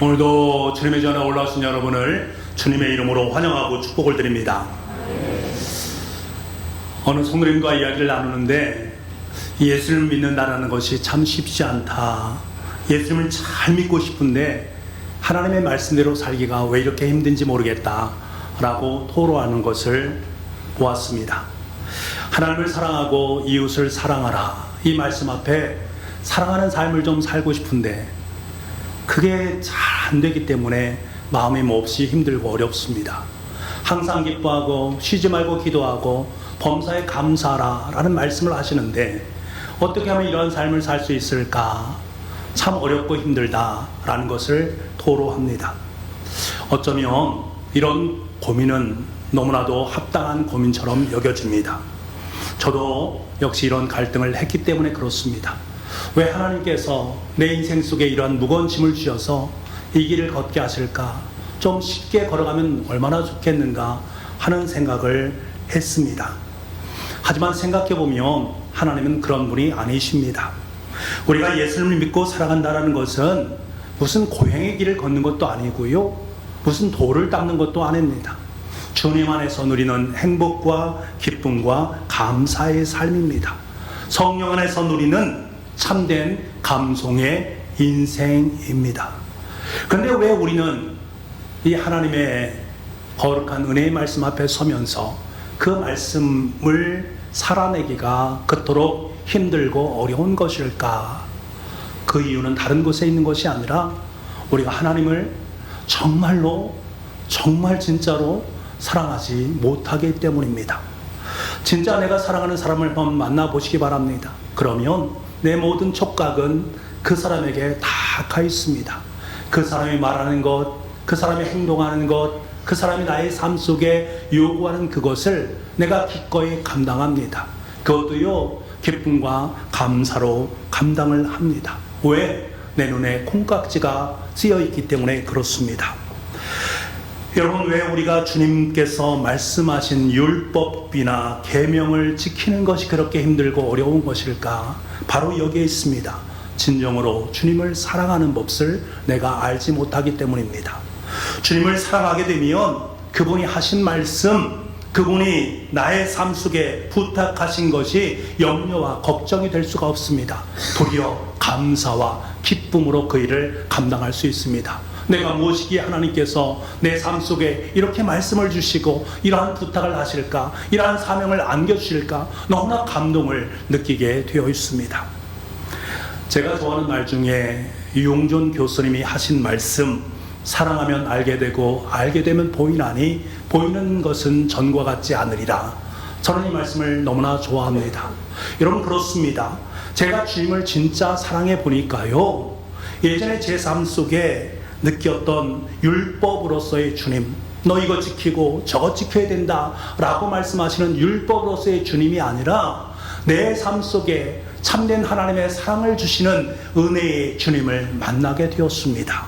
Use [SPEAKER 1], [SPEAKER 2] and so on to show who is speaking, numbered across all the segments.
[SPEAKER 1] 오늘도 주님의 전에 올라오신 여러분을 주님의 이름으로 환영하고 축복을 드립니다. 어느 성도님과 이야기를 나누는데 예수를 믿는다는 것이 참 쉽지 않다. 예수님을 잘 믿고 싶은데 하나님의 말씀대로 살기가 왜 이렇게 힘든지 모르겠다 라고 토로하는 것을 보았습니다. 하나님을 사랑하고 이웃을 사랑하라, 이 말씀 앞에 사랑하는 삶을 좀 살고 싶은데 그게 잘 안 되기 때문에 마음이 몹시 힘들고 어렵습니다. 항상 기뻐하고 쉬지 말고 기도하고 범사에 감사하라 라는 말씀을 하시는데 어떻게 하면 이런 삶을 살 수 있을까? 참 어렵고 힘들다 라는 것을 토로합니다. 어쩌면 이런 고민은 너무나도 합당한 고민처럼 여겨집니다. 저도 역시 이런 갈등을 했기 때문에 그렇습니다. 왜 하나님께서 내 인생 속에 이러한 무거운 짐을 주셔서 이 길을 걷게 하실까? 좀 쉽게 걸어가면 얼마나 좋겠는가 하는 생각을 했습니다. 하지만 생각해보면 하나님은 그런 분이 아니십니다. 우리가 예수를 믿고 살아간다는 것은 무슨 고행의 길을 걷는 것도 아니고요, 무슨 도를 닦는 것도 아닙니다. 주님 안에서 누리는 행복과 기쁨과 감사의 삶입니다. 성령 안에서 누리는 참된 감성의 인생입니다. 그런데 왜 우리는 이 하나님의 거룩한 은혜의 말씀 앞에 서면서 그 말씀을 살아내기가 그토록 힘들고 어려운 것일까? 그 이유는 다른 곳에 있는 것이 아니라 우리가 하나님을 정말로 정말 진짜로 사랑하지 못하기 때문입니다. 진짜 내가 사랑하는 사람을 한번 만나보시기 바랍니다. 그러면 내 모든 촉각은 그 사람에게 다 가 있습니다. 그 사람이 말하는 것, 그 사람이 행동하는 것, 그 사람이 나의 삶 속에 요구하는 그것을 내가 기꺼이 감당합니다. 그것도요, 기쁨과 감사로 감당을 합니다. 왜? 내 눈에 콩깍지가 쓰여 있기 때문에 그렇습니다. 여러분, 왜 우리가 주님께서 말씀하신 율법이나 계명을 지키는 것이 그렇게 힘들고 어려운 것일까? 바로 여기에 있습니다. 진정으로 주님을 사랑하는 법을 내가 알지 못하기 때문입니다. 주님을 사랑하게 되면 그분이 하신 말씀, 그분이 나의 삶 속에 부탁하신 것이 염려와 걱정이 될 수가 없습니다. 도리어 감사와 기쁨으로 그 일을 감당할 수 있습니다. 내가 무엇이기에 하나님께서 내 삶 속에 이렇게 말씀을 주시고 이러한 부탁을 하실까, 이러한 사명을 안겨주실까, 너무나 감동을 느끼게 되어 있습니다. 제가 좋아하는 말 중에 유용존 교수님이 하신 말씀, 사랑하면 알게 되고 알게 되면 보이나니 보이는 것은 전과 같지 않으리라. 저는 이 말씀을 너무나 좋아합니다. 여러분, 그렇습니다. 제가 주님을 진짜 사랑해 보니까요, 예전에 제 삶 속에 느꼈던 율법으로서의 주님, 너 이거 지키고 저거 지켜야 된다 라고 말씀하시는 율법으로서의 주님이 아니라 내 삶 속에 참된 하나님의 사랑을 주시는 은혜의 주님을 만나게 되었습니다.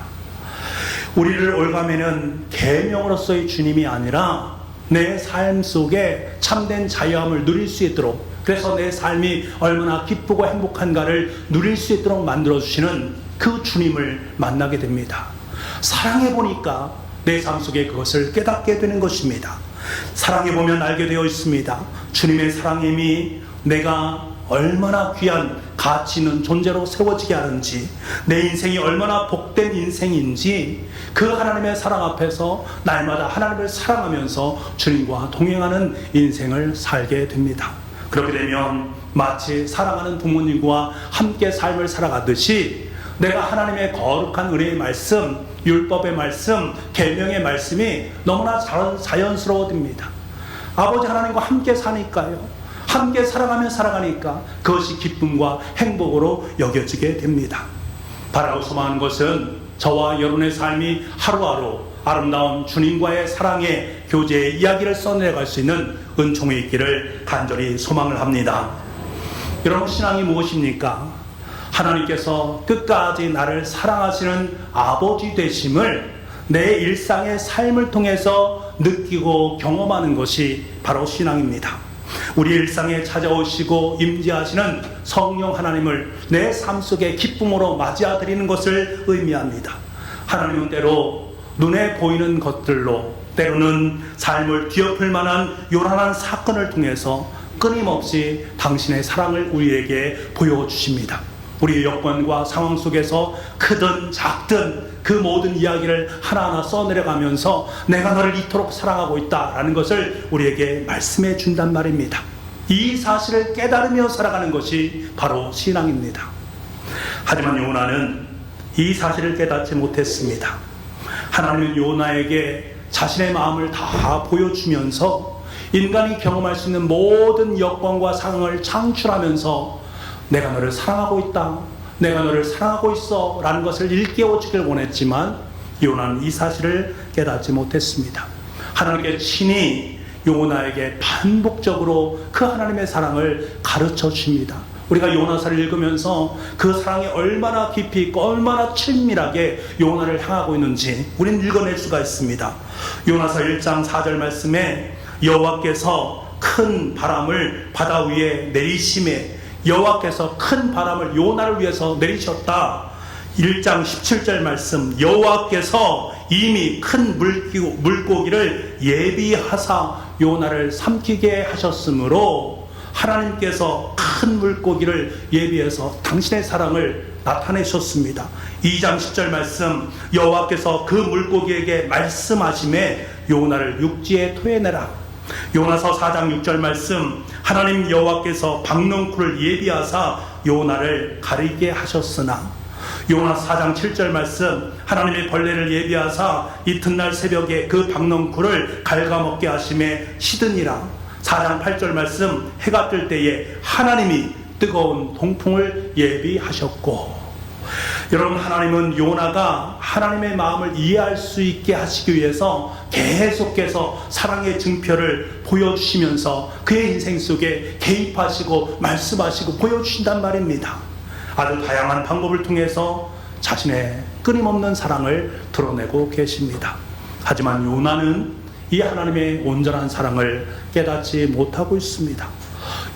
[SPEAKER 1] 우리를 올가매는 계명으로서의 주님이 아니라 내 삶 속에 참된 자유함을 누릴 수 있도록, 그래서 내 삶이 얼마나 기쁘고 행복한가를 누릴 수 있도록 만들어주시는 그 주님을 만나게 됩니다. 사랑해보니까 내 삶 속에 그것을 깨닫게 되는 것입니다. 사랑해보면 알게 되어 있습니다. 주님의 사랑임이 내가 얼마나 귀한 가치 있는 존재로 세워지게 하는지, 내 인생이 얼마나 복된 인생인지, 그 하나님의 사랑 앞에서 날마다 하나님을 사랑하면서 주님과 동행하는 인생을 살게 됩니다. 그렇게 되면 마치 사랑하는 부모님과 함께 삶을 살아가듯이 내가 하나님의 거룩한 은혜의 말씀, 율법의 말씀, 계명의 말씀이 너무나 자연스러워집니다. 아버지 하나님과 함께 사니까요, 함께 사랑하며 살아가니까 그것이 기쁨과 행복으로 여겨지게 됩니다. 바라고 소망하는 것은 저와 여러분의 삶이 하루하루 아름다운 주님과의 사랑의 교제의 이야기를 써내려갈 수 있는 은총이 있기를 간절히 소망을 합니다. 여러분, 신앙이 무엇입니까? 하나님께서 끝까지 나를 사랑하시는 아버지 되심을 내 일상의 삶을 통해서 느끼고 경험하는 것이 바로 신앙입니다. 우리 일상에 찾아오시고 임재하시는 성령 하나님을 내 삶 속에 기쁨으로 맞이해드리는 것을 의미합니다. 하나님은 때로 눈에 보이는 것들로, 때로는 삶을 뒤엎을 만한 요란한 사건을 통해서 끊임없이 당신의 사랑을 우리에게 보여주십니다. 우리의 여건과 상황 속에서 크든 작든 그 모든 이야기를 하나하나 써내려가면서 내가 너를 이토록 사랑하고 있다라는 것을 우리에게 말씀해 준단 말입니다. 이 사실을 깨달으며 살아가는 것이 바로 신앙입니다. 하지만 요나는 이 사실을 깨닫지 못했습니다. 하나님은 요나에게 자신의 마음을 다 보여주면서 인간이 경험할 수 있는 모든 여건과 상황을 창출하면서 내가 너를 사랑하고 있다, 내가 너를 사랑하고 있어 라는 것을 일깨워주길 원했지만 요나는 이 사실을 깨닫지 못했습니다. 하나님께 친히 요나에게 반복적으로 그 하나님의 사랑을 가르쳐 주십니다. 우리가 요나서를 읽으면서 그 사랑이 얼마나 깊이 있고 얼마나 친밀하게 요나를 향하고 있는지 우리는 읽어낼 수가 있습니다. 요나서 1장 4절 말씀에 여호와께서 큰 바람을 바다 위에 내리심에, 여호와께서 큰 바람을 요나를 위해서 내리셨다. 1장 17절 말씀, 여호와께서 이미 큰 물고기를 예비하사 요나를 삼키게 하셨으므로 하나님께서 큰 물고기를 예비해서 당신의 사랑을 나타내셨습니다. 2장 10절 말씀, 여호와께서 그 물고기에게 말씀하심에 요나를 육지에 토해내라. 요나서 4장 6절 말씀, 하나님 여호와께서 박넝쿨을 예비하사 요나를 가리게 하셨으나, 요나 4장 7절 말씀, 하나님의 벌레를 예비하사 이튿날 새벽에 그 박넝쿨을 갉아먹게 하심에 시드니라. 4장 8절 말씀, 해가 뜰 때에 하나님이 뜨거운 동풍을 예비하셨고. 여러분, 하나님은 요나가 하나님의 마음을 이해할 수 있게 하시기 위해서 계속해서 사랑의 증표를 보여주시면서 그의 인생 속에 개입하시고 말씀하시고 보여주신단 말입니다. 아주 다양한 방법을 통해서 자신의 끊임없는 사랑을 드러내고 계십니다. 하지만 요나는 이 하나님의 온전한 사랑을 깨닫지 못하고 있습니다.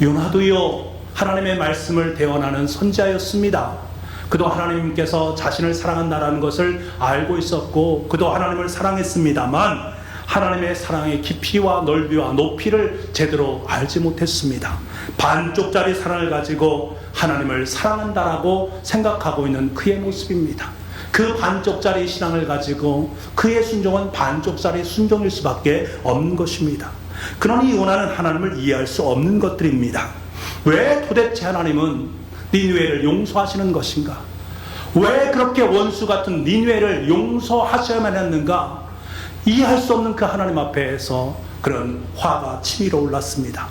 [SPEAKER 1] 요나도요, 하나님의 말씀을 대언하는 선지자였습니다. 그도 하나님께서 자신을 사랑한다라는 것을 알고 있었고 그도 하나님을 사랑했습니다만 하나님의 사랑의 깊이와 넓이와 높이를 제대로 알지 못했습니다. 반쪽짜리 사랑을 가지고 하나님을 사랑한다라고 생각하고 있는 그의 모습입니다. 그 반쪽짜리 신앙을 가지고 그의 순종은 반쪽짜리 순종일 수밖에 없는 것입니다. 그러니 요나는 하나님을 이해할 수 없는 것들입니다. 왜 도대체 하나님은 니느웨를 용서하시는 것인가? 왜 그렇게 원수 같은 니느웨를 용서하셔야만 했는가? 이해할 수 없는 그 하나님 앞에서 그런 화가 치밀어 올랐습니다.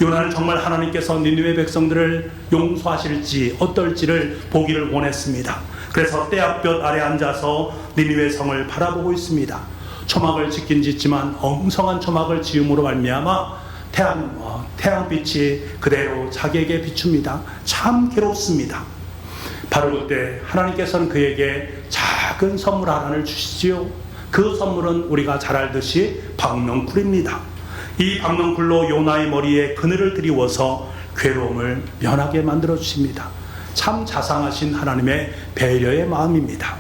[SPEAKER 1] 요나는 정말 하나님께서 니느웨 백성들을 용서하실지 어떨지를 보기를 원했습니다. 그래서 떼약볕 아래 앉아서 니느웨 성을 바라보고 있습니다. 초막을 짓긴 짓지만 엉성한 초막을 지음으로 말미암아 태양빛이 그대로 자기에게 비춥니다. 참 괴롭습니다. 바로 그때 하나님께서는 그에게 작은 선물 하나를 주시지요. 그 선물은 우리가 잘 알듯이 박넝쿨입니다. 이 박넝쿨로 요나의 머리에 그늘을 드리워서 괴로움을 면하게 만들어 주십니다. 참 자상하신 하나님의 배려의 마음입니다.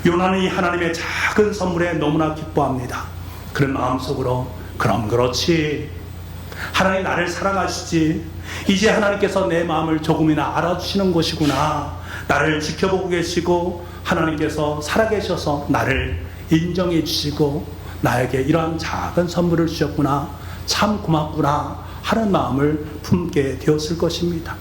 [SPEAKER 1] 요나는 이 하나님의 작은 선물에 너무나 기뻐합니다. 그런 마음속으로 그럼 그렇지, 하나님 나를 사랑하시지, 이제 하나님께서 내 마음을 조금이나 알아주시는 것이구나, 나를 지켜보고 계시고 하나님께서 살아계셔서 나를 인정해 주시고 나에게 이러한 작은 선물을 주셨구나, 참 고맙구나 하는 마음을 품게 되었을 것입니다.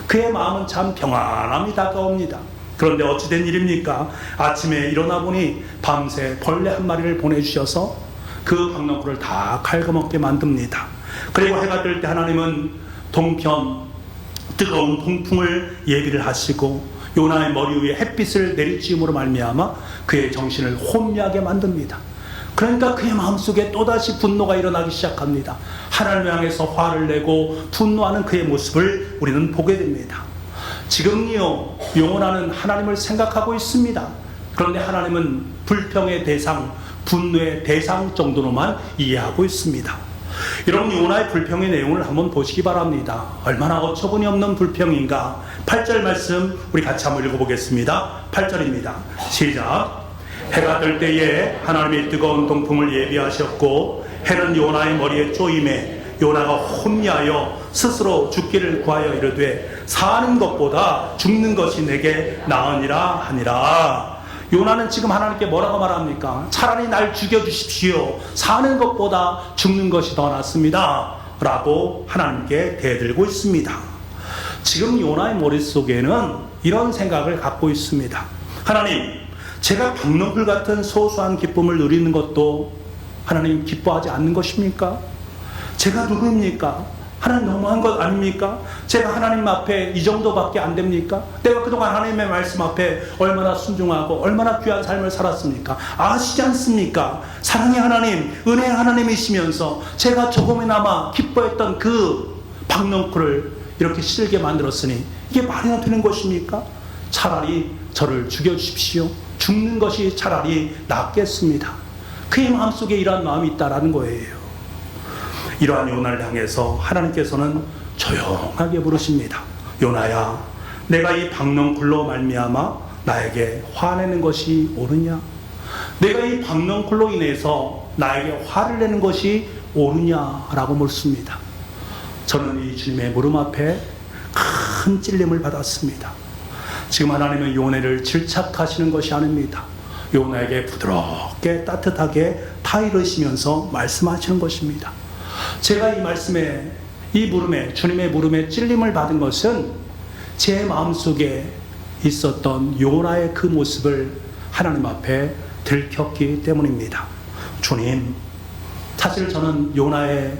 [SPEAKER 1] 그의 마음은 참 평안함이 다가옵니다. 그런데 어찌된 일입니까? 아침에 일어나 보니 밤새 벌레 한 마리를 보내주셔서 그 박넝쿨을 다 갉아먹게 만듭니다. 그리고 해가 뜰 때 하나님은 동편 뜨거운 동풍을 예비를 하시고 요나의 머리 위에 햇빛을 내리쬐음으로 말미암아 그의 정신을 혼미하게 만듭니다. 그러니까 그의 마음속에 또다시 분노가 일어나기 시작합니다. 하나님을 향해서 화를 내고 분노하는 그의 모습을 우리는 보게 됩니다. 지금요, 요나는 하나님을 생각하고 있습니다. 그런데 하나님은 불평의 대상, 분노의 대상 정도로만 이해하고 있습니다. 여러분, 요나의 불평의 내용을 한번 보시기 바랍니다. 얼마나 어처구니 없는 불평인가. 8절 말씀 우리 같이 한번 읽어보겠습니다. 8절입니다. 시작. 해가 뜰 때에 하나님이 뜨거운 동풍을 예비하셨고 해는 요나의 머리에 쪼임에 요나가 혼미하여 스스로 죽기를 구하여 이르되 사는 것보다 죽는 것이 내게 나으니라 하니라. 요나는 지금 하나님께 뭐라고 말합니까? 차라리 날 죽여주십시오. 사는 것보다 죽는 것이 더 낫습니다 라고 하나님께 대들고 있습니다. 지금 요나의 머릿속에는 이런 생각을 갖고 있습니다. 하나님, 제가 박너풀 같은 소소한 기쁨을 누리는 것도 하나님 기뻐하지 않는 것입니까? 제가 누구입니까? 하나님 너무한 것 아닙니까? 제가 하나님 앞에 이 정도밖에 안 됩니까? 내가 그동안 하나님의 말씀 앞에 얼마나 순종하고 얼마나 귀한 삶을 살았습니까? 아시지 않습니까? 사랑의 하나님, 은혜의 하나님이시면서 제가 조금이나마 기뻐했던 그 박넝쿨을 이렇게 시들게 만들었으니 이게 말이나 되는 것입니까? 차라리 저를 죽여주십시오. 죽는 것이 차라리 낫겠습니다. 그의 마음속에 이러한 마음이 있다라는 거예요. 이러한 요나를 향해서 하나님께서는 조용하게 부르십니다. 요나야, 내가 이 박넝쿨로 말미암아 나에게 화내는 것이 옳으냐? 내가 이 박넝쿨로 인해서 나에게 화를 내는 것이 옳으냐라고 묻습니다. 저는 이 주님의 물음 앞에 큰 찔림을 받았습니다. 지금 하나님은 요나를 질책하시는 것이 아닙니다. 요나에게 부드럽게 따뜻하게 타이르시면서 말씀하시는 것입니다. 제가 이 말씀에, 이 물음에, 주님의 물음에 찔림을 받은 것은 제 마음속에 있었던 요나의 그 모습을 하나님 앞에 들켰기 때문입니다. 주님, 사실 저는 요나의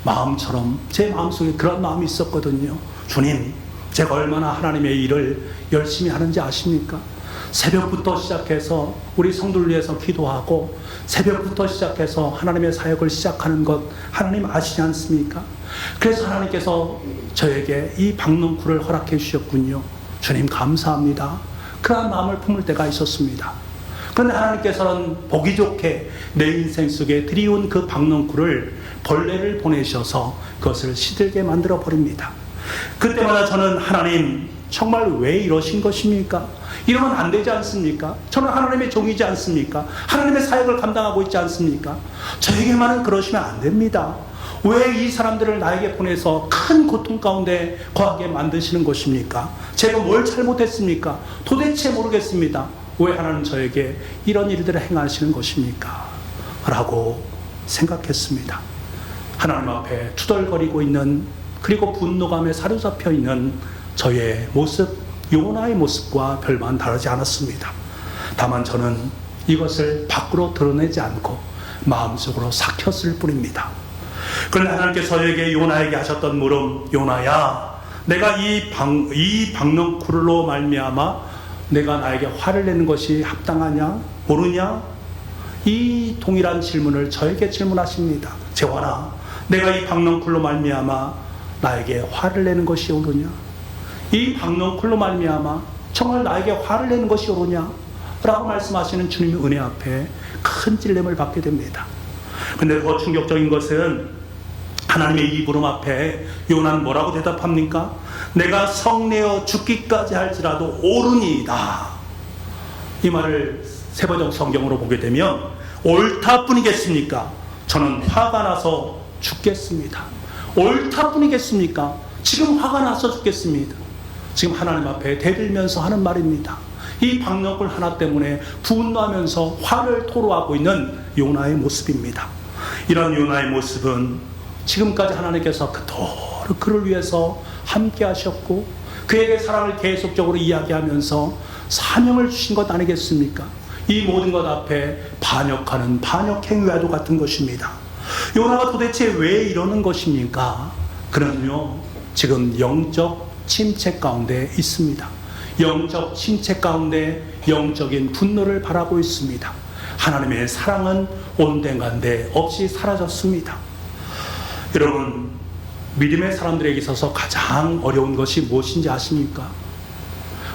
[SPEAKER 1] 마음처럼 제 마음속에 그런 마음이 있었거든요. 주님, 제가 얼마나 하나님의 일을 열심히 하는지 아십니까? 새벽부터 시작해서 우리 성도를 위해서 기도하고 새벽부터 시작해서 하나님의 사역을 시작하는 것 하나님 아시지 않습니까? 그래서 하나님께서 저에게 이 박넝쿨을 허락해 주셨군요. 주님 감사합니다. 그러한 마음을 품을 때가 있었습니다. 그런데 하나님께서는 보기 좋게 내 인생 속에 들이온 그 박넝쿨을 벌레를 보내셔서 그것을 시들게 만들어 버립니다. 그때마다 저는 하나님 정말 왜 이러신 것입니까? 이러면 안 되지 않습니까? 저는 하나님의 종이지 않습니까? 하나님의 사역을 감당하고 있지 않습니까? 저에게만은 그러시면 안 됩니다. 왜 이 사람들을 나에게 보내서 큰 고통 가운데 거하게 만드시는 것입니까? 제가 뭘 잘못했습니까? 도대체 모르겠습니다. 왜 하나님 저에게 이런 일들을 행하시는 것입니까? 라고 생각했습니다. 하나님 앞에 투덜거리고 있는, 그리고 분노감에 사로잡혀 있는 저의 모습, 요나의 모습과 별반 다르지 않았습니다. 다만 저는 이것을 밖으로 드러내지 않고 마음속으로 삭혔을 뿐입니다. 그런데 하나님께서 저에게 요나에게 하셨던 물음, 요나야, 내가 이 박넝쿨로 말미암아 내가 나에게 화를 내는 것이 합당하냐? 모르냐? 이 동일한 질문을 저에게 질문하십니다. 재환아, 내가 이 박넝쿨로 말미암아 나에게 화를 내는 것이 옳으냐? 이 박넝쿨로 말미암아 정말 나에게 화를 내는 것이 옳으냐? 라고 말씀하시는 주님의 은혜 앞에 큰 찔림을 받게 됩니다. 근데 더 충격적인 것은 하나님의 이 부름 앞에 요나는 뭐라고 대답합니까? 내가 성내어 죽기까지 할지라도 옳으니이다. 이 말을 세번역 성경으로 보게 되면 옳다뿐이겠습니까? 저는 화가 나서 죽겠습니다. 옳다뿐이겠습니까? 지금 화가 나서 죽겠습니다. 지금 하나님 앞에 대들면서 하는 말입니다. 이 박넝쿨 하나 때문에 분노하면서 화를 토로하고 있는 요나의 모습입니다. 이런 요나의 모습은 지금까지 하나님께서 그토록 그를 위해서 함께 하셨고 그에게 사랑을 계속적으로 이야기하면서 사명을 주신 것 아니겠습니까? 이 모든 것 앞에 반역하는 반역행위와도 같은 것입니다. 요나가 도대체 왜 이러는 것입니까? 그는요, 지금 영적 침체 가운데 있습니다. 영적 침체 가운데 영적인 분노를 바라고 있습니다. 하나님의 사랑은 온데간데 없이 사라졌습니다. 여러분, 믿음의 사람들에게 있어서 가장 어려운 것이 무엇인지 아십니까?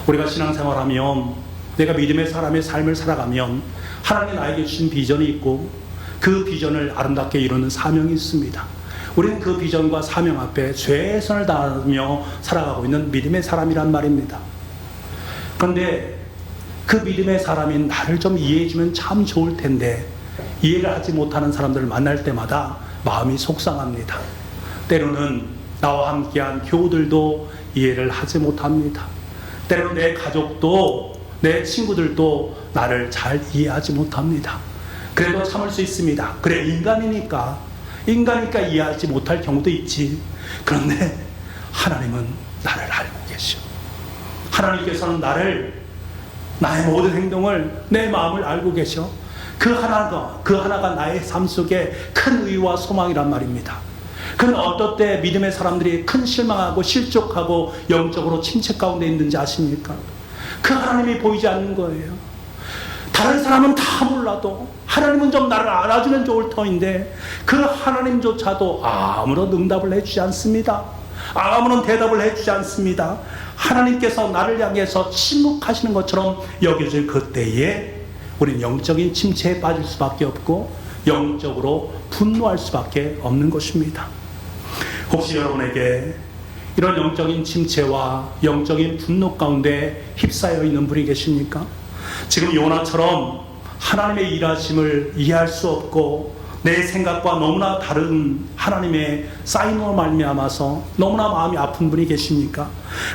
[SPEAKER 1] 우리가 신앙생활하면, 내가 믿음의 사람의 삶을 살아가면 하나님이 나에게 주신 비전이 있고 그 비전을 아름답게 이루는 사명이 있습니다. 우리는 그 비전과 사명 앞에 최선을 다하며 살아가고 있는 믿음의 사람이란 말입니다. 그런데 그 믿음의 사람이 나를 좀 이해해주면 참 좋을 텐데 이해를 하지 못하는 사람들을 만날 때마다 마음이 속상합니다. 때로는 나와 함께한 교우들도 이해를 하지 못합니다. 때로는 내 가족도 내 친구들도 나를 잘 이해하지 못합니다. 그래도 참을 수 있습니다. 그래, 인간이니까 이해하지 못할 경우도 있지. 그런데 하나님은 나를 알고 계셔. 하나님께서는 나의 모든 행동을, 내 마음을 알고 계셔. 그 하나가 나의 삶 속에 큰 의와 소망이란 말입니다. 그는 어떨 때 믿음의 사람들이 큰 실망하고 실족하고 영적으로 침체 가운데 있는지 아십니까? 그 하나님이 보이지 않는 거예요. 다른 사람은 다 몰라도 하나님은 좀 나를 알아주면 좋을 터인데 그 하나님조차도 아무런 응답을 해주지 않습니다. 아무런 대답을 해주지 않습니다. 하나님께서 나를 향해서 침묵하시는 것처럼 여겨질 그때에 우리는 영적인 침체에 빠질 수밖에 없고 영적으로 분노할 수밖에 없는 것입니다. 혹시 여러분에게 이런 영적인 침체와 영적인 분노 가운데 휩싸여 있는 분이 계십니까? 지금 요나처럼 하나님의 일하심을 이해할 수 없고 내 생각과 너무나 다른 하나님의 사인으로 말미암아서 너무나 마음이 아픈 분이 계십니까?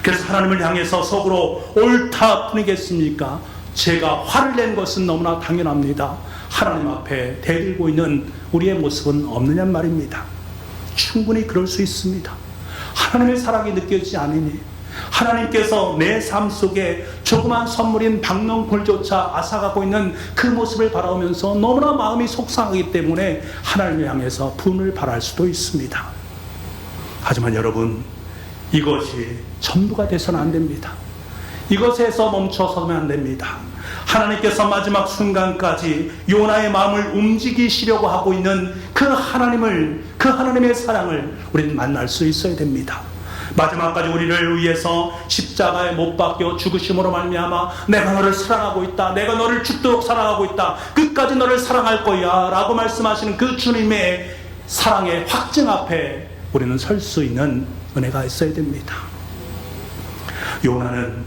[SPEAKER 1] 그래서 하나님을 향해서 속으로 옳다 뿐이겠습니까? 제가 화를 낸 것은 너무나 당연합니다. 하나님 앞에 대들고 있는 우리의 모습은 없느냐 말입니다. 충분히 그럴 수 있습니다. 하나님의 사랑이 느껴지지 않으니 하나님께서 내 삶 속에 조그만 선물인 박농굴조차 앗아가고 있는 그 모습을 바라보면서 너무나 마음이 속상하기 때문에 하나님을 향해서 분을 발할 수도 있습니다. 하지만 여러분, 이것이 전부가 돼서는 안 됩니다. 이것에서 멈춰서면 안 됩니다. 하나님께서 마지막 순간까지 요나의 마음을 움직이시려고 하고 있는 그 하나님의 사랑을 우리는 만날 수 있어야 됩니다. 마지막까지 우리를 위해서 십자가에 못 박혀 죽으심으로 말미암아 내가 너를 사랑하고 있다, 내가 너를 죽도록 사랑하고 있다, 끝까지 너를 사랑할 거야 라고 말씀하시는 그 주님의 사랑의 확증 앞에 우리는 설 수 있는 은혜가 있어야 됩니다. 요나는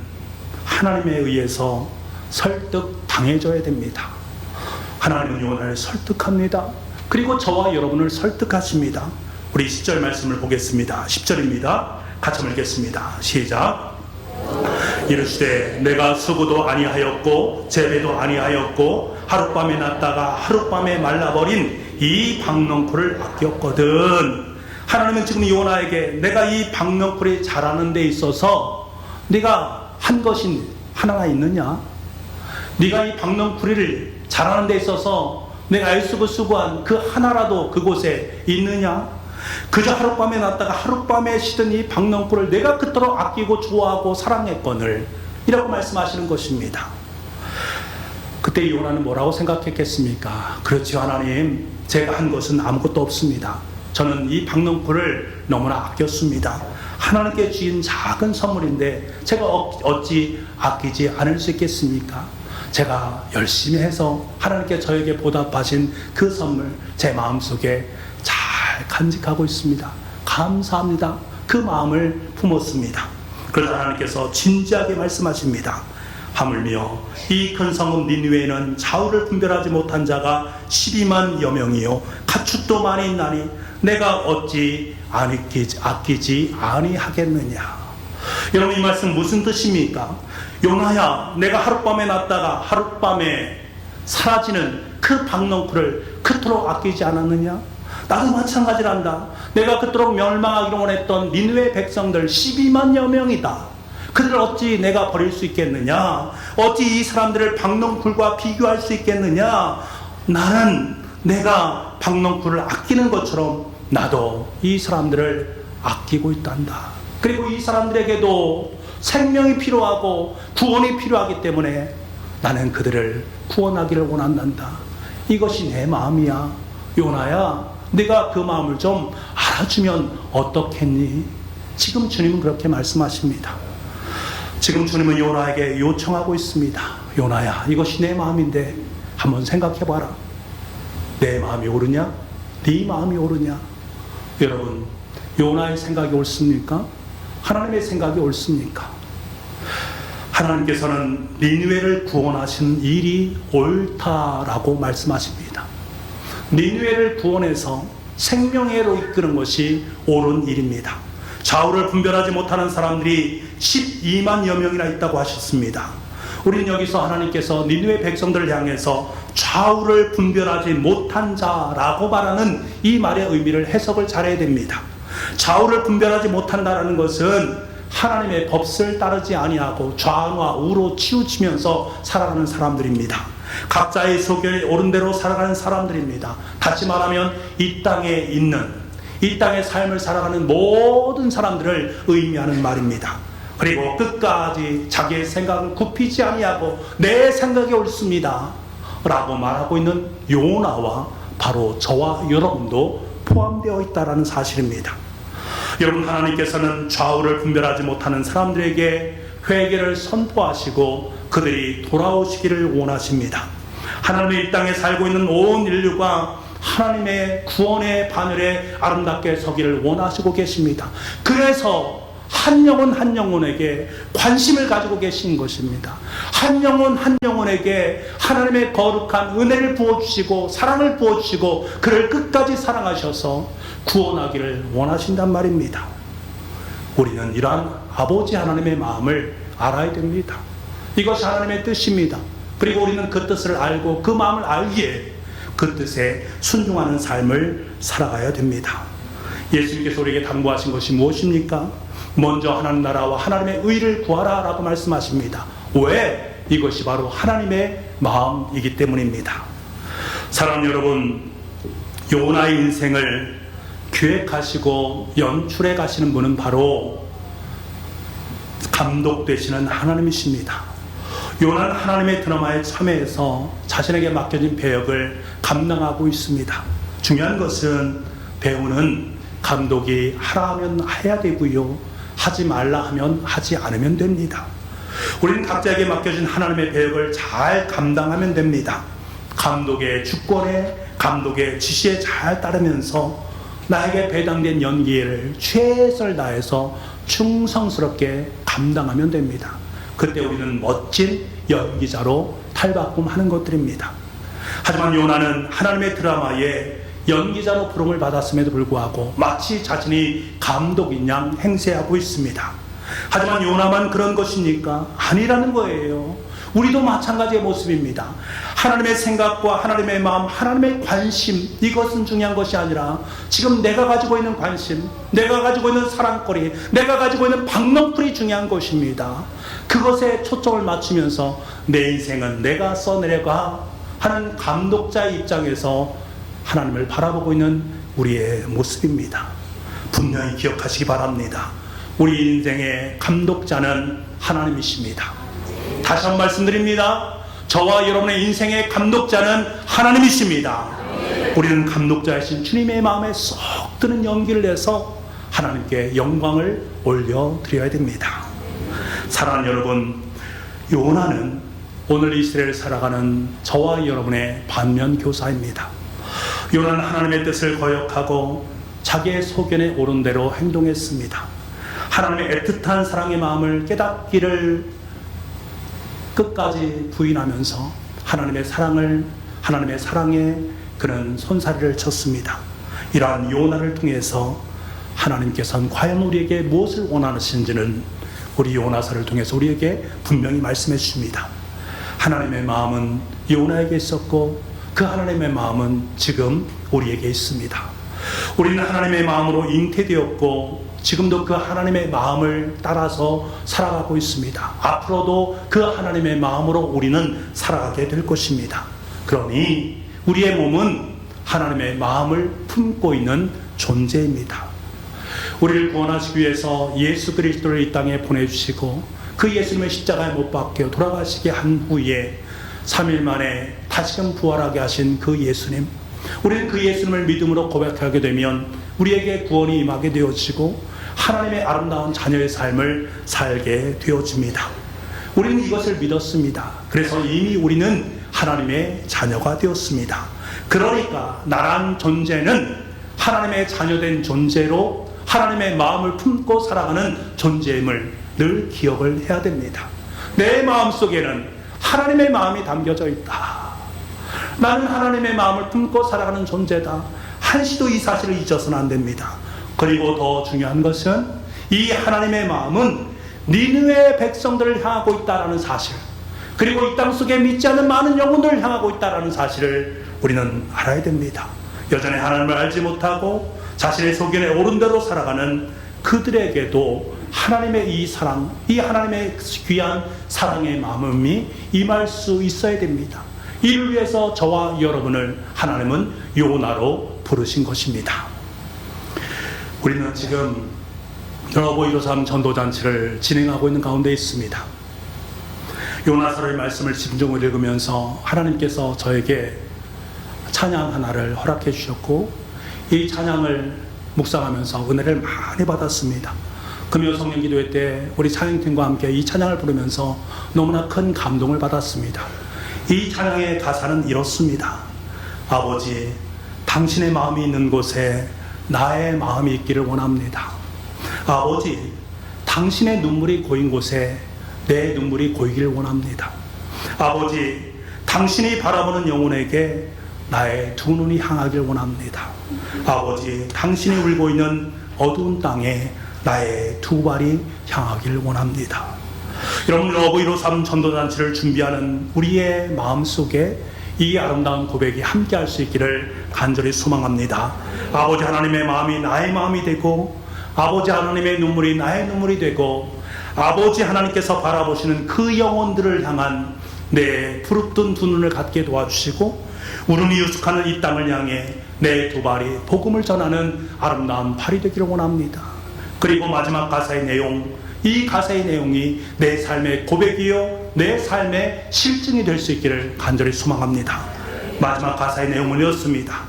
[SPEAKER 1] 하나님에 의해서 설득당해줘야 됩니다. 하나님은 요나를 설득합니다. 그리고 저와 여러분을 설득하십니다. 우리 10절 말씀을 보겠습니다. 10절입니다. 같이 한번 읽겠습니다. 시작. 이르시되 내가 수고도 아니하였고 재배도 아니하였고 하룻밤에 났다가 하룻밤에 말라버린 이 박넝쿨을 아꼈거든. 하나님은 지금 요나에게 내가 이 박넝쿨이 자라는 데 있어서 네가 한 것이 하나가 있느냐? 네가 이 박넝쿨을 자라는 데 있어서 내가 애쓰고 수고한 그 하나라도 그곳에 있느냐? 그저 하룻밤에 났다가 하룻밤에 시든 이 박넝쿨을 내가 그토록 아끼고 좋아하고 사랑했거늘 이라고 말씀하시는 것입니다. 그때 요나는 뭐라고 생각했겠습니까? 그렇지 하나님, 제가 한 것은 아무것도 없습니다. 저는 이 박넝쿨을 너무나 아꼈습니다. 하나님께 주신 작은 선물인데 제가 어찌 아끼지 않을 수 있겠습니까? 제가 열심히 해서 하나님께 저에게 보답하신 그 선물 제 마음속에 잘 간직하고 있습니다. 감사합니다. 그 마음을 품었습니다. 그러자 하나님께서 진지하게 말씀하십니다. 하물며 이 큰 성읍 니느웨에는 좌우를 분별하지 못한 자가 12만여 명이요 가축도 많이 있나니 내가 어찌 아끼지 아니하겠느냐. 여러분, 이 말씀 무슨 뜻입니까? 요나야, 내가 하룻밤에 났다가 하룻밤에 사라지는 그 박넝쿨을 그토록 아끼지 않았느냐? 나도 마찬가지란다. 내가 그토록 멸망하기로 원했던 니느웨 백성들 12만여 명이다. 그들을 어찌 내가 버릴 수 있겠느냐? 어찌 이 사람들을 박넝쿨과 비교할 수 있겠느냐? 나는 내가 박넝쿨을 아끼는 것처럼 나도 이 사람들을 아끼고 있단다. 그리고 이 사람들에게도 생명이 필요하고 구원이 필요하기 때문에 나는 그들을 구원하기를 원한단다. 이것이 내 마음이야. 요나야, 네가 그 마음을 좀 알아주면 어떻겠니? 지금 주님은 그렇게 말씀하십니다. 지금 주님은 요나에게 요청하고 있습니다. 요나야, 이것이 내 마음인데 한번 생각해봐라. 내 마음이 옳으냐? 네 마음이 옳으냐? 여러분, 요나의 생각이 옳습니까? 하나님의 생각이 옳습니까? 하나님께서는 니느웨를 구원하신 일이 옳다라고 말씀하십니다. 니느웨를 구원해서 생명회로 이끄는 것이 옳은 일입니다. 좌우를 분별하지 못하는 사람들이 12만여 명이나 있다고 하셨습니다. 우리는 여기서 하나님께서 니느웨 백성들을 향해서 좌우를 분별하지 못한 자라고 말하는 이 말의 의미를 해석을 잘해야 됩니다. 좌우를 분별하지 못한다라는 것은 하나님의 법을 따르지 아니하고 좌와 우로 치우치면서 살아가는 사람들입니다. 각자의 소견이 옳은 대로 살아가는 사람들입니다. 다시 말하면 이 땅에 있는, 이 땅의 삶을 살아가는 모든 사람들을 의미하는 말입니다. 그리고 끝까지 자기의 생각을 굽히지 아니하고 내 생각이 옳습니다 라고 말하고 있는 요나와 바로 저와 여러분도 포함되어 있다는 사실입니다. 여러분, 하나님께서는 좌우를 분별하지 못하는 사람들에게 회개를 선포하시고 그들이 돌아오시기를 원하십니다. 하나님의 이 땅에 살고 있는 온 인류가 하나님의 구원의 바늘에 아름답게 서기를 원하시고 계십니다. 그래서 한 영혼 한 영혼에게 관심을 가지고 계신 것입니다. 한 영혼 한 영혼에게 하나님의 거룩한 은혜를 부어주시고 사랑을 부어주시고 그를 끝까지 사랑하셔서 구원하기를 원하신단 말입니다. 우리는 이러한 아버지 하나님의 마음을 알아야 됩니다. 이것이 하나님의 뜻입니다. 그리고 우리는 그 뜻을 알고 그 마음을 알기에 그 뜻에 순종하는 삶을 살아가야 됩니다. 예수님께서 우리에게 당부하신 것이 무엇입니까? 먼저 하나님 나라와 하나님의 의를 구하라 라고 말씀하십니다. 왜? 이것이 바로 하나님의 마음이기 때문입니다. 사랑하는 여러분, 요나의 인생을 기획하시고 연출해 가시는 분은 바로 감독 되시는 하나님이십니다. 요나는 하나님의 드라마에 참여해서 자신에게 맡겨진 배역을 감당하고 있습니다. 중요한 것은 배우는 감독이 하라 하면 해야 되고요, 하지 말라 하면 하지 않으면 됩니다. 우리는 각자에게 맡겨진 하나님의 배역을 잘 감당하면 됩니다. 감독의 주권에, 감독의 지시에 잘 따르면서 나에게 배당된 연기를 최선을 다해서 충성스럽게 감당하면 됩니다. 그때 우리는 멋진 연기자로 탈바꿈하는 것들입니다. 하지만 요나는 하나님의 드라마에 연기자로 부름을 받았음에도 불구하고 마치 자신이 감독인 양 행세하고 있습니다. 하지만 요나만 그런 것입니까? 아니라는 거예요. 우리도 마찬가지의 모습입니다. 하나님의 생각과 하나님의 마음, 하나님의 관심, 이것은 중요한 것이 아니라 지금 내가 가지고 있는 관심, 내가 가지고 있는 사랑거리, 내가 가지고 있는 박명풀이 중요한 것입니다. 그것에 초점을 맞추면서 내 인생은 내가 써내려가 하는 감독자의 입장에서 하나님을 바라보고 있는 우리의 모습입니다. 분명히 기억하시기 바랍니다. 우리 인생의 감독자는 하나님이십니다. 다시 한번 말씀드립니다. 저와 여러분의 인생의 감독자는 하나님이십니다. 우리는 감독자이신 주님의 마음에 쏙 드는 연기를 내서 하나님께 영광을 올려드려야 됩니다. 사랑하는 여러분, 요나는 오늘 이스라엘을 살아가는 저와 여러분의 반면교사입니다. 요나는 하나님의 뜻을 거역하고 자기의 소견에 옳은 대로 행동했습니다. 하나님의 애틋한 사랑의 마음을 깨닫기를 끝까지 부인하면서 하나님의 사랑에 그는 손사래를 쳤습니다. 이러한 요나를 통해서 하나님께서는 과연 우리에게 무엇을 원하시는지는 우리 요나서를 통해서 우리에게 분명히 말씀해 주십니다. 하나님의 마음은 요나에게 있었고 그 하나님의 마음은 지금 우리에게 있습니다. 우리는 하나님의 마음으로 잉태되었고 지금도 그 하나님의 마음을 따라서 살아가고 있습니다. 앞으로도 그 하나님의 마음으로 우리는 살아가게 될 것입니다. 그러니 우리의 몸은 하나님의 마음을 품고 있는 존재입니다. 우리를 구원하시기 위해서 예수 그리스도를 이 땅에 보내주시고 그 예수님의 십자가에 못 박혀 돌아가시게 한 후에 3일 만에 다시금 부활하게 하신 그 예수님, 우리는 그 예수님을 믿음으로 고백하게 되면 우리에게 구원이 임하게 되어지고 하나님의 아름다운 자녀의 삶을 살게 되어집니다. 우리는 이것을 믿었습니다. 그래서 이미 우리는 하나님의 자녀가 되었습니다. 그러니까 나란 존재는 하나님의 자녀된 존재로 하나님의 마음을 품고 살아가는 존재임을 늘 기억을 해야 됩니다. 내 마음 속에는 하나님의 마음이 담겨져 있다. 나는 하나님의 마음을 품고 살아가는 존재다. 한시도 이 사실을 잊어서는 안 됩니다. 그리고 더 중요한 것은 이 하나님의 마음은 니느웨 백성들을 향하고 있다는 사실, 그리고 이 땅 속에 믿지 않는 많은 영혼들을 향하고 있다는 사실을 우리는 알아야 됩니다. 여전히 하나님을 알지 못하고 자신의 소견에 옳은 대로 살아가는 그들에게도 하나님의 이 사랑, 이 하나님의 귀한 사랑의 마음이 임할 수 있어야 됩니다. 이를 위해서 저와 여러분을 하나님은 요나로 부르신 것입니다. 우리는 지금 러브 153 전도잔치를 진행하고 있는 가운데 있습니다. 요나서의 말씀을 집중을 읽으면서 하나님께서 저에게 찬양 하나를 허락해 주셨고, 이 찬양을 묵상하면서 은혜를 많이 받았습니다. 금요 성령 기도회 때 우리 찬양팀과 함께 이 찬양을 부르면서 너무나 큰 감동을 받았습니다. 이 찬양의 가사는 이렇습니다. 아버지, 당신의 마음이 있는 곳에 나의 마음이 있기를 원합니다. 아버지, 당신의 눈물이 고인 곳에 내 눈물이 고이기를 원합니다. 아버지, 당신이 바라보는 영혼에게 나의 두 눈이 향하기를 원합니다. 아버지, 당신이 울고 있는 어두운 땅에 나의 두 발이 향하기를 원합니다. 여러분, 러브 153 전도잔치를 준비하는 우리의 마음속에 이 아름다운 고백이 함께 할 수 있기를 간절히 소망합니다. 아버지 하나님의 마음이 나의 마음이 되고, 아버지 하나님의 눈물이 나의 눈물이 되고, 아버지 하나님께서 바라보시는 그 영혼들을 향한 내 푸르뜬 두 눈을 갖게 도와주시고, 우르니 유숙하는 이 땅을 향해 내 두 발이 복음을 전하는 아름다운 발이 되기를 원합니다. 그리고 마지막 가사의 내용, 이 가사의 내용이 내 삶의 고백이요 내 삶의 실증이 될 수 있기를 간절히 소망합니다. 마지막 가사의 내용은 이렇습니다.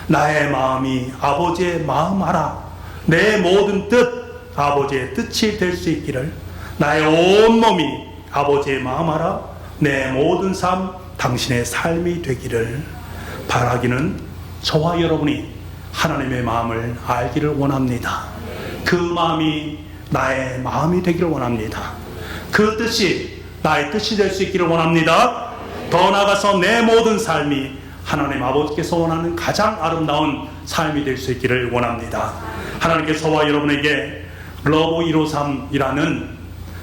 [SPEAKER 1] 나의 마음이 아버지의 마음 알아, 내 모든 뜻 아버지의 뜻이 될 수 있기를, 나의 온몸이 아버지의 마음 알아, 내 모든 삶 당신의 삶이 되기를 바라기는 저와 여러분이 하나님의 마음을 알기를 원합니다. 그 마음이 나의 마음이 되기를 원합니다. 그 뜻이 나의 뜻이 될 수 있기를 원합니다. 더 나아가서 내 모든 삶이 하나님 아버지께서 원하는 가장 아름다운 삶이 될 수 있기를 원합니다. 하나님께서 저와 여러분에게 러브 153이라는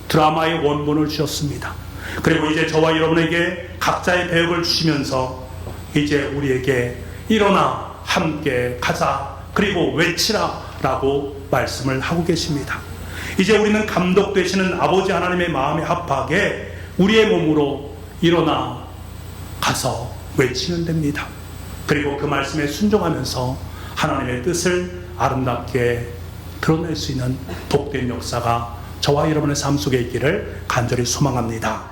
[SPEAKER 1] 드라마의 원본을 주셨습니다. 그리고 이제 저와 여러분에게 각자의 배역을 주시면서 이제 우리에게 일어나 함께 가자, 그리고 외치라 라고 말씀을 하고 계십니다. 이제 우리는 감독되시는 아버지 하나님의 마음에 합하게 우리의 몸으로 일어나 가서 외치면 됩니다. 그리고 그 말씀에 순종하면서 하나님의 뜻을 아름답게 드러낼 수 있는 복된 역사가 저와 여러분의 삶 속에 있기를 간절히 소망합니다.